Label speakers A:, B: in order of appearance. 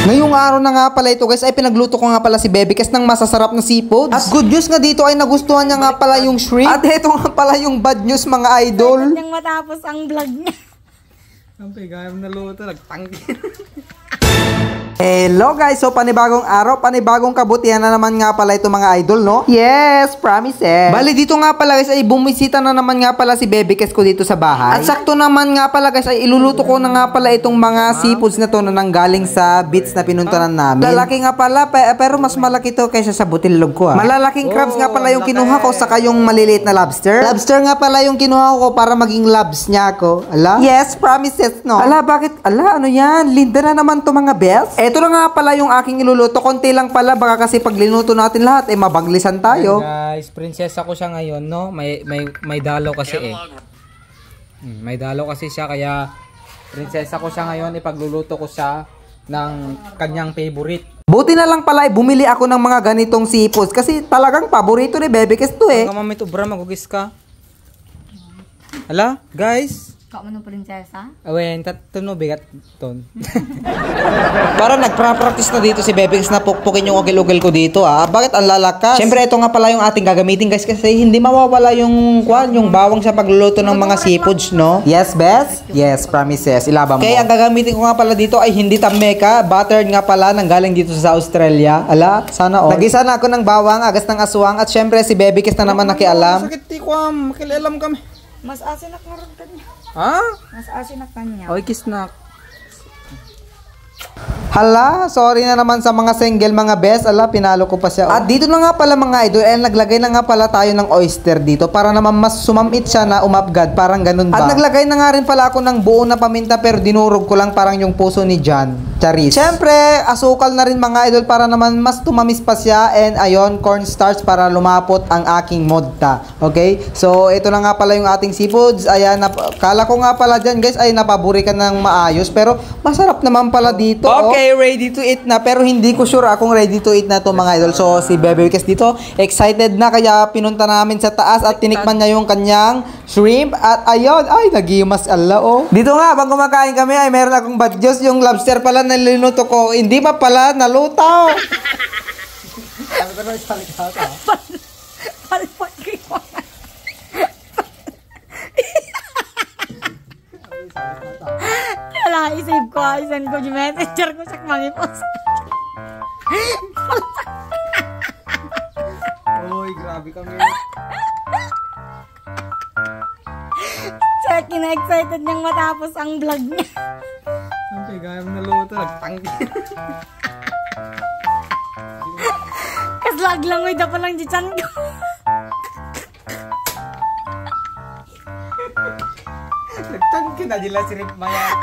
A: Ngayong araw na nga pala ito guys ay pinagluto ko nga pala si Bebe Kes ng masasarap na seafood. At good news nga dito ay nagustuhan niya nga pala yung shrimp. At ito nga pala yung bad news mga idol.
B: Nang matapos ang vlog niya.
C: Ang pigayam na luto, nagtanggi.
A: Hello guys, so panibagong araw, panibagong kabutihan na naman nga pala ito mga idol, no? Yes, promises. Bali dito nga pala guys ay bumisita na naman nga pala si Bebe Kes ko dito sa bahay. At sakto naman nga pala guys ay iluluto ko na nga pala itong mga seafoods na to na nanggaling sa beach na pinuntahan namin. Lalaki nga pala, pero mas malaki to kaysa sa butilog ko Malalaking crabs nga pala yung kinuha ko saka yung maliliit na lobster. Lobster nga pala yung kinuha ko para maging labs niya ako. Ala? Yes, promises, no? Ala, bakit? Ala, ano yan? Linda na naman to mga best. Ito na nga pala yung aking iluluto. Konti lang pala. Baka kasi pag linuto natin lahat, mabaglisan tayo.
C: Guys, prinsesa ko siya ngayon, no? May dalaw kasi May dalaw kasi siya, kaya prinsesa ko siya ngayon. Ipagluluto ko siya ng kanyang favorite.
A: Buti na lang pala, bumili ako ng mga ganitong seafoods. Kasi talagang paborito ni Bebe Kes to
C: Ang mamit ubra, magugis ka. Hala, guys.
B: Kau mo ng prinsesa?
C: Awen, tatuno bigat ton.
A: Para nagpa-practice na dito si Bebe Kes na pukpukin yung ugil-ugil ko dito Bakit ang lalakas? Siyempre ito nga pala yung ating gagamitin guys kasi hindi mawawala yung bawang sa pagluluto ng mga seafoods, no? Yes, Bes? Yes, promises. Ilabang mo. Kaya ang gagamitin ko nga pala dito ay hindi tameka, buttered nga pala nanggaling dito sa Australia. Ala, sana all. Nagisa na ako ng bawang, agas ng aswang at siyempre si Bebe Kes na naman nakialam.
C: Sakit ti ko makialam kami.
B: Mas asin ak naroon kanya.
C: Ha?
B: Mas asin ak kanya.
C: Oy, kisnak.
A: Hala, sorry na naman sa mga single mga best. Ala, pinalo ko pa siya. At dito na nga pala mga idol, naglagay na nga pala tayo ng oyster dito para naman mas sumamit siya na umapgad, parang ganun ba? At naglagay na nga rin pala ako ng buo na paminta pero dinurog ko lang parang yung puso ni John. Charis. Siyempre, asukal na rin mga idol para naman mas tumamis pa siya and ayon, cornstarch para lumapot ang aking modta. Okay? So, ito na nga pala yung ating seafoods. Ayan, kala ko nga pala dyan guys ay napaburi ka ng maayos pero masarap naman pala dito. Okay, ready to eat na pero hindi ko sure akong ready to eat na to mga idol. So si Bebe Kes dito excited na kaya pinunta namin sa taas at tinikman niya yung kanyang shrimp at ayun, ay nagimas ala Dito nga habang kumakain kami ay meron akong bad news, yung lobster pala na linuto ko hindi pa pala nalutaw.
B: Wala, isave ko. Isend ko yung messenger ko sa mangipost.
C: Oy, grabe kami.
B: Check na excited niyang matapos ang vlog niya.
C: Ang pigayam na luto, nagtanggi.
B: Kaslag lang, da pa lang di chan ko.
C: Nagtanggi na dila si Rip Maya.